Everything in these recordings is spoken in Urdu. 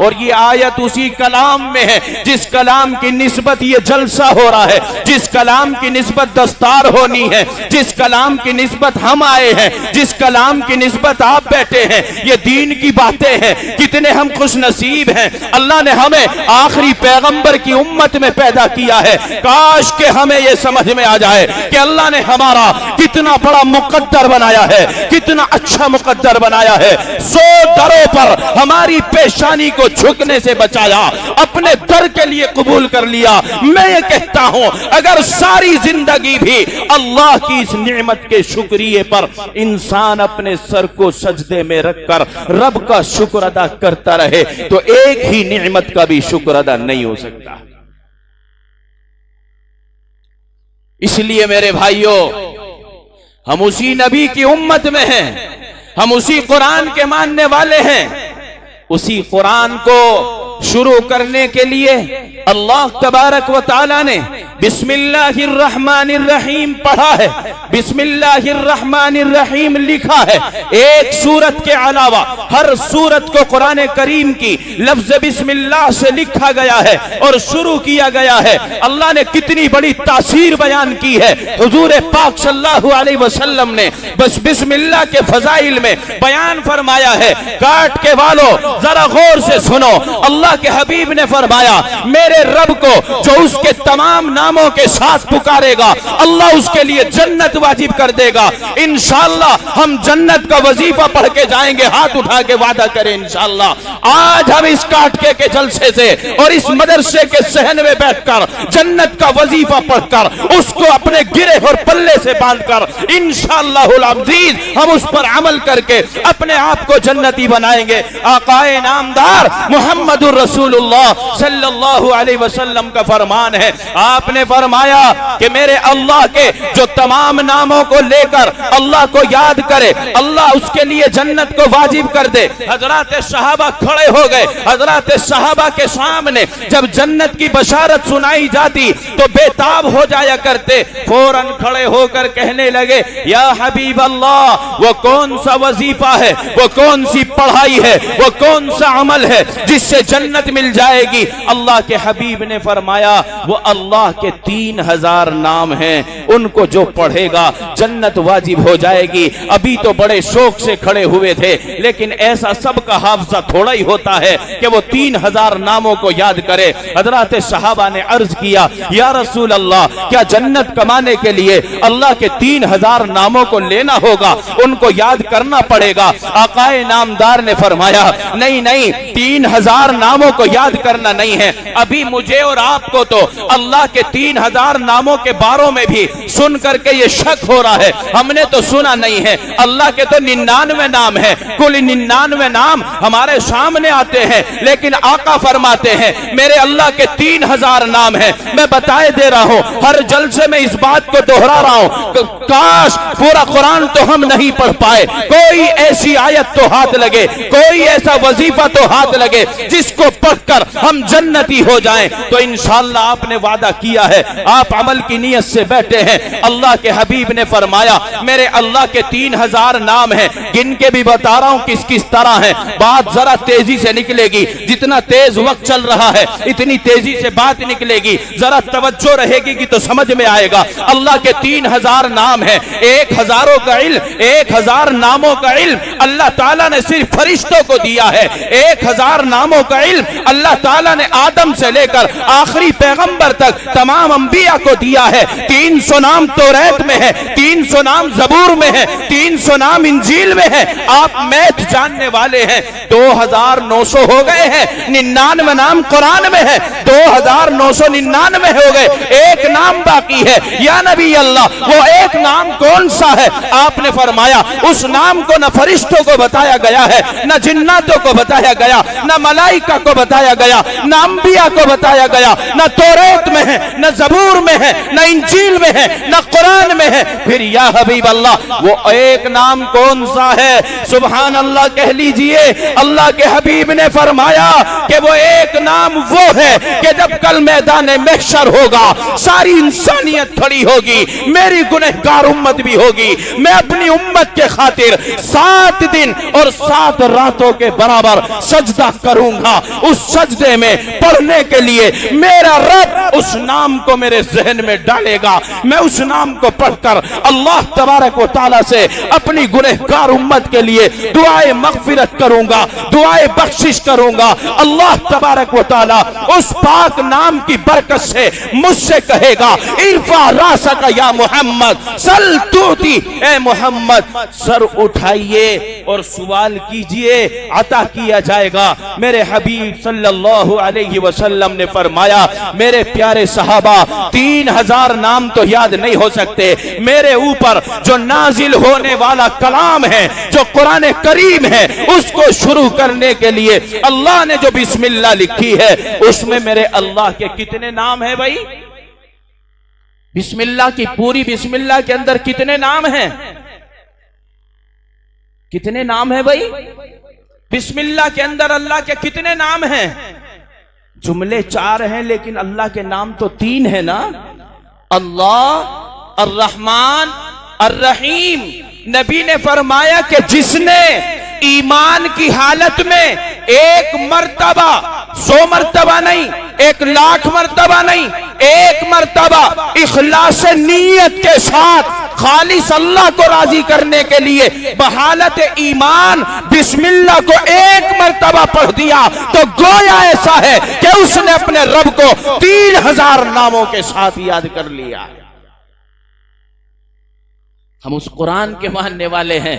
اور یہ آیت اسی کلام میں ہے جس کلام کی نسبت یہ جلسہ ہو رہا ہے، جس کلام کی نسبت دستار ہونی ہے، جس کلام کی نسبت ہم آئے ہیں، جس کلام کی نسبت آپ بیٹھے ہیں۔ یہ دین کی باتیں ہیں، کتنے ہم خوش نصیب ہیں، اللہ نے ہمیں آخری پیغمبر کی امت میں پیدا کیا ہے۔ کاش کہ ہمیں یہ سمجھ میں آ جائے کہ اللہ نے ہمارا کتنا بڑا مقدر بنایا ہے، کتنا اچھا مقدر بنایا ہے۔ 100 دروں پر ہماری پیشانی کو جھکنے سے بچایا، اپنے در کے لیے قبول کر لیا۔ میں یہ کہتا ہوں اگر ساری زندگی بھی اللہ کی اس نعمت کے شکریہ پر انسان اپنے سر کو سجدے میں رکھ کر رب کا شکر ادا کرتا رہے تو ایک ہی نعمت کا بھی شکر ادا نہیں ہو سکتا۔ اس لیے میرے بھائیوں، ہم اسی نبی کی امت میں ہیں، ہم اسی قرآن کے ماننے والے ہیں۔ اسی قرآن کو شروع کرنے کے لیے اللہ تبارک و تعالی نے بسم اللہ الرحمن الرحیم پڑھا ہے، بسم اللہ الرحمن الرحیم لکھا ہے۔ ایک سورت کے علاوہ ہر سورت کو قرآن کریم کی لفظ بسم اللہ سے لکھا گیا ہے اور شروع کیا گیا ہے۔ اللہ نے کتنی بڑی تاثیر بیان کی ہے۔ حضور پاک صلی اللہ علیہ وسلم نے بس بسم اللہ کے فضائل میں بیان فرمایا ہے۔ کاٹ کے والو ذرا غور سے سنو، اللہ کے حبیب نے فرمایا میرے رب کو جو اس کے تمام ناموں کے ساتھ پکارے گا اللہ اس کے لیے جنت واجب کر دے گا۔ انشاءاللہ ہم جنت کا وظیفہ پڑھ کے جائیں گے، ہاتھ اٹھا کے وعدہ کریں انشاءاللہ۔ آج ہم اس کاٹکے کے جلسے سے اور اس مدرسے کے صحن میں بیٹھ کر جنت کا وظیفہ پڑھ کر اس کو اپنے گرے اور پلے سے باندھ کر انشاءاللہ العزیز ہم اس پر عمل کر کے اپنے آپ کو جنتی بنائیں گے۔ آقا نامدار محمد الرسول اللہ صلی اللہ علیہ وسلم کا فرمان ہے، آپ نے فرمایا کہ میرے اللہ کے جو تمام ناموں کو لے کر اللہ کو یاد کرے اللہ اس کے لیے جنت کو واجب کر دے۔ حضرات صحابہ کھڑے ہو گئے، حضرات صحابہ کے سامنے جب جنت کی بشارت سنائی جاتی تو بے تاب ہو جایا کرتے، فوراً کھڑے ہو کر کہنے لگے یا حبیب اللہ وہ کون سا وظیفہ ہے، وہ کون سی پڑھائی ہے، وہ کون سا عمل ہے جس سے جنت مل جائے گی؟ اللہ کے حبیب نے فرمایا وہ اللہ کے 3000 نام ہیں، ان کو جو پڑھے گا جنت واجب ہو جائے گی۔ ابھی تو بڑے شوق سے کھڑے ہوئے تھے، لیکن ایسا سب کا حافظہ تھوڑا ہی ہوتا ہے کہ وہ 3000 ناموں کو یاد کرے۔ حضرات صحابہ نے عرض کیا یا رسول اللہ کیا جنت کمانے کے لیے اللہ کے 3000 ناموں کو لینا ہوگا، ان کو یاد کرنا پڑے گا؟ آقا نامدار نے فرمایا نہیں نہیں، 3000 ناموں کو یاد کرنا نہیں ہے، ابھی مجھے اور آپ کو تو اللہ کے 3000 ناموں کے باروں میں بھی سن کر کے یہ شک ہو رہا ہے، ہم نے تو سنا نہیں ہے۔ اللہ کے تو 99 نام ہیں، کل 99 نام ہمارے سامنے آتے ہیں، لیکن آقا فرماتے ہیں میرے اللہ کے 3000 نام ہیں۔ میں بتائے دے رہا ہوں، ہر جلسے میں اس بات کو دہرا رہا ہوں، کاش پورا قرآن تو ہم نہیں پڑھ پائے، کوئی ایسی آیت تو ہاتھ لگے، کوئی ایسا وظیفہ تو ہاتھ لگے جس کو پڑھ کر ہم جنتی ہو جائیں۔ تو انشاءاللہ آپ نے وعدہ کیا ہے، آپ عمل کی نیت سے بیٹھے ہیں۔ اللہ کے حبیب نے فرمایا میرے اللہ کے 3000 نام ہیں، گن کے بھی بتا رہا ہوں کس کس طرح ہیں۔ بات ذرا تیزی سے نکلے گی، جتنا تیز وقت چل رہا ہے اتنی تیزی سے بات نکلے گی، ذرا توجہ رہے گی تو سمجھ میں آئے گا۔ اللہ کے 3000 نام ہیں، 1000 کا علم، 1000 ناموں کا علم اللہ تعالیٰ نے صرف فرشتوں کو دیا ہے۔ 1000 ناموں کا علم اللہ تعالیٰ نے آدم سے لے کر آخری پیغمبر تک تمام انبیاء کو دیا ہے۔ 300 نام توریت میں ہے، 300 نام زبور میں ہے، 300 نام انجیل میں ہے۔ آپ میتھ جاننے والے ہیں، 2900 ہو گئے ہیں، 99 نام قرآن میں ہے، 2999 ہو گئے، ایک نام باقی ہے۔ یا نبی اللہ وہ ایک نام کون سا ہے؟ آپ نے فرمایا اس نام کو نہ فرشتوں کو بتایا گیا ہے، نہ جناتوں کو بتایا گیا، نہ ملائکہ کو بتایا گیا، نہ انبیاء کو بتایا گیا، نہ توریت میں ہے، نہ نہ زبور میں ہے, نہ انجیل میں ہے, نہ قرآن میں ہے. پھر یا حبیب اللہ وہ ایک نام کون سا ہے؟ سبحان اللہ کہہ لیجئے. اللہ کے حبیب نے فرمایا کہ وہ ایک نام وہ ہے کہ جب کل میدان محشر ہوگا, ساری انسانیت کھڑی ہوگی, میری گنہگار امت بھی ہوگی, میں اپنی امت کے خاطر 7 دن اور 7 راتوں کے برابر سجدہ کروں گا. اس سجدے میں پڑھنے کے لیے میرا رب اس نام کو میرے ذہن میں ڈالے گا. میں اس نام کو پڑھ کر اللہ تبارک و تعالیٰ سے اپنی گنہگار امت کے لیے دعائے مغفرت کروں گا, دعائے بخشش کروں گا. اللہ تبارک و تعالیٰ اس پاک نام کی برکت سے مجھ سے کہے گا ارفع راسک یا محمد سل توتی, اے محمد سر اٹھائیے اور سوال کیجئے عطا کیا جائے گا. میرے حبیب صلی اللہ علیہ وسلم نے فرمایا میرے پیارے صحابہ 3000 نام تو یاد نہیں ہو سکتے, میرے اوپر جو نازل ہونے والا کلام ہے, جو قرآن کریم ہے, اس کو شروع کرنے کے لیے اللہ نے جو بسم اللہ لکھی ہے اس میں میرے اللہ کے کتنے نام ہیں بھائی؟ بسم اللہ کی پوری بسم اللہ کے اندر کتنے نام ہیں؟ کتنے نام ہیں بھائی؟ بسم اللہ کے اندر اللہ کے کتنے نام ہیں؟ جملے 4 ہیں لیکن اللہ کے نام تو 3 ہیں نا. اللہ, الرحمن, الرحیم. نبی نے فرمایا کہ جس نے ایمان کی حالت میں 1 مرتبہ 100 مرتبہ نہیں, 1,00,000 مرتبہ نہیں, 1 مرتبہ اخلاص نیت کے ساتھ خالص اللہ کو راضی کرنے کے لیے بحالت ایمان بسم اللہ کو 1 مرتبہ پڑھ دیا تو گویا ایسا ہے کہ اس نے اپنے رب کو 3000 ناموں کے ساتھ یاد کر لیا. ہم اس قرآن کے ماننے والے ہیں,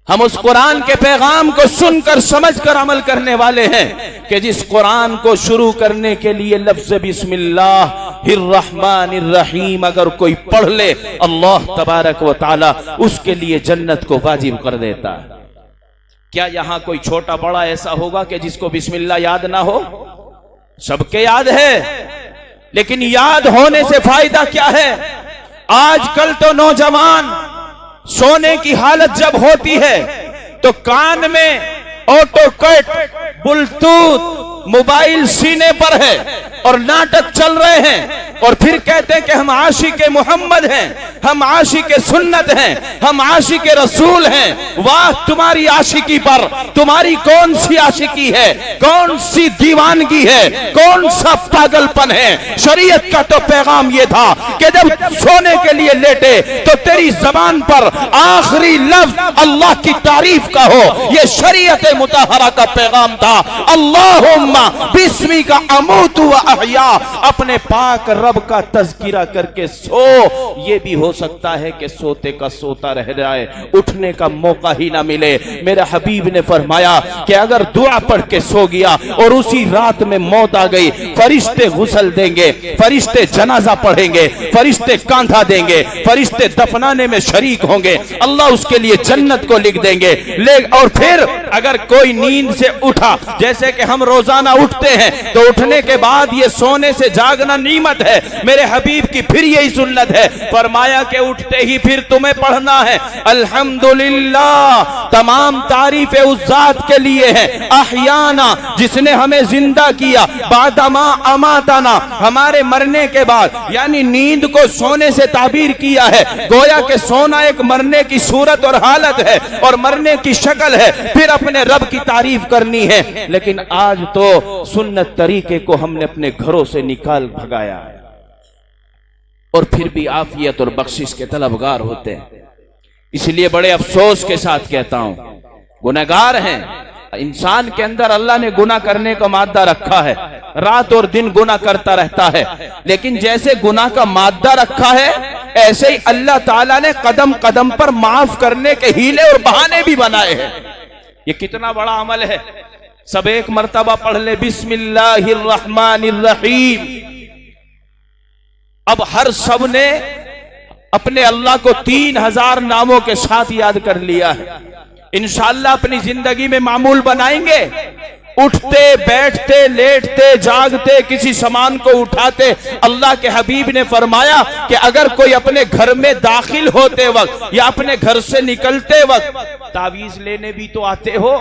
ہم اس قرآن کے پیغام کو سن کر سمجھ کر عمل کرنے والے ہیں کہ جس قرآن کو شروع کرنے کے لیے لفظ بسم اللہ الرحمن الرحیم اگر کوئی پڑھ لے اللہ تبارک و تعالی اس کے لیے جنت کو واجب کر دیتا ہے. کیا یہاں کوئی چھوٹا بڑا ایسا ہوگا کہ جس کو بسم اللہ یاد نہ ہو؟ سب کے یاد ہے, لیکن یاد ہونے سے فائدہ کیا ہے؟ آج کل تو نوجوان سونے کی حالت جب ہوتی ہے تو کان میں آٹو کٹ, بلوٹوتھ, موبائل سینے پر ہے اور ناٹک چل رہے ہیں اور پھر کہتے ہیں کہ ہم عاشق محمد ہیں, ہم عاشق سنت ہیں, ہم عاشق رسول ہیں. واہ تمہاری عاشقی پر, تمہاری کون سی عاشقی ہے, کون سی دیوانگی ہے, کون سا پاگل پن ہے؟ شریعت کا تو پیغام یہ تھا کہ جب سونے کے لیے لیٹے تو تیری زبان پر آخری لفظ اللہ کی تعریف کا ہو. یہ شریعت مطہرہ کا پیغام تھا. اللہم بسمی کا اموت و احیا, اپنے پاک رب کا تذکرہ کر کے سو. یہ بھی ہو سکتا ہے کہ سوتے کا سوتا رہ جائے, اٹھنے کا موقع ہی نہ ملے. میرے حبیب نے فرمایا کہ اگر دعا پڑھ کے سو گیا اور اسی رات میں موت آ گئی, فرشتے غسل دیں گے, فرشتے جنازہ پڑھیں گے, فرشتے کاندھا دیں گے, فرشتے دفنانے میں شریک ہوں گے, اللہ اس کے لیے جنت کو لکھ دیں گے. اور پھر اگر کوئی نیند سے اٹھا, جیسے کہ ہم روزانہ اٹھتے ہیں تو اٹھنے کے بعد یہ سونے سے جاگنا نعمت ہے, میرے حبیب کی پھر یہی سنت ہے. فرمایا کہ اٹھتے ہی پھر تمہیں پڑھنا ہے الحمدللہ, تمام تعریف اس ذات کے لیے ہے, احیانا جس نے ہمیں زندہ کیا, بعدما اماتنا ہمارے مرنے کے بعد, یعنی نیند کو سونے سے تعبیر کیا ہے. گویا کہ سونا ایک مرنے کی صورت اور حالت ہے اور مرنے کی شکل ہے, پھر اپنے رب کی تعریف کرنی ہے. لیکن آج تو سنت طریقے کو ہم نے اپنے گھروں سے نکال بھگایا ہے اور پھر بھی عافیت اور بخشش کے طلبگار ہوتے ہیں. اس لیے بڑے افسوس کے ساتھ کہتا ہوں, گنہگار ہیں. انسان کے اندر اللہ نے گناہ کرنے کا مادہ رکھا ہے, رات اور دن گناہ کرتا رہتا ہے, لیکن جیسے گناہ کا مادہ رکھا ہے ایسے ہی اللہ تعالیٰ نے قدم قدم پر معاف کرنے کے ہیلے اور بہانے بھی بنائے ہیں. یہ کتنا بڑا عمل ہے. سب ایک مرتبہ پڑھ لے بسم اللہ الرحمن الرحیم. اب ہر سب نے اپنے اللہ کو 3000 ناموں کے ساتھ یاد کر لیا ہے. انشاءاللہ اپنی زندگی میں معمول بنائیں گے اٹھتے بیٹھتے لیٹتے جاگتے کسی سامان کو اٹھاتے، اللہ کے حبیب نے فرمایا کہ اگر کوئی اپنے گھر میں داخل ہوتے وقت یا اپنے گھر سے نکلتے وقت تعویذ لینے بھی تو آتے ہو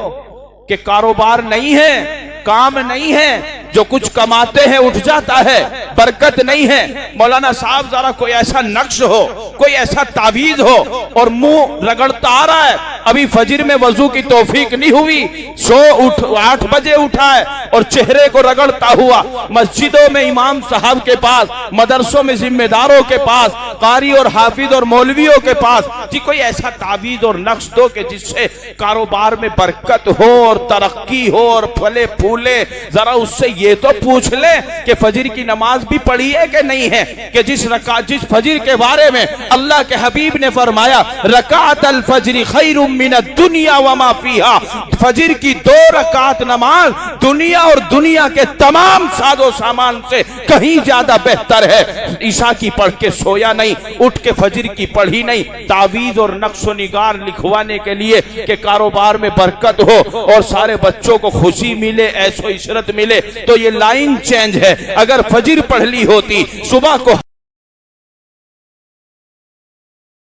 کہ کاروبار نہیں ہے، کام نہیں ہے، جو کچھ کماتے ہیں اٹھ جاتا ہے، برکت نہیں ہے، مولانا صاحب ذرا کوئی ایسا نقش ہو، کوئی ایسا تعویذ ہو، اور منہ رگڑتا آ رہا ہے، ابھی فجر میں وضو کی توفیق نہیں ہوئی، 8 بجے اٹھا ہے اور چہرے کو رگڑتا ہوا مسجدوں میں امام صاحب کے پاس، مدرسوں میں ذمہ داروں کے پاس، قاری اور حافظ اور مولویوں کے پاس، جی کوئی ایسا تعویذ اور نقش دو کہ جس سے کاروبار میں برکت ہو اور ترقی ہو اور پھلے پھولے۔ ذرا اس سے یہ تو پوچھ لے کہ فجر کی نماز بھی پڑھی ہے کہ نہیں ہے، کہ جس فجر کے بارے میں اللہ کے حبیب نے فرمایا رکعت الفجر خیر من الدنیا وما فیہا، فجر کی 2 رکعت نماز دنیا اور دنیا کے تمام ساز و سامان سے کہیں زیادہ بہتر ہے۔ عشاء کی پڑھ کے سویا نہیں، اٹھ کے فجر کی پڑھی نہیں، تعویذ اور نقش و نگار لکھوانے کے لیے کہ کاروبار میں برکت ہو اور سارے بچوں کو خوشی ملے، عیش و عشرت ملے، تو یہ لائن چینج ہے۔ اگر فجر پڑھ لی ہوتی، صبح کو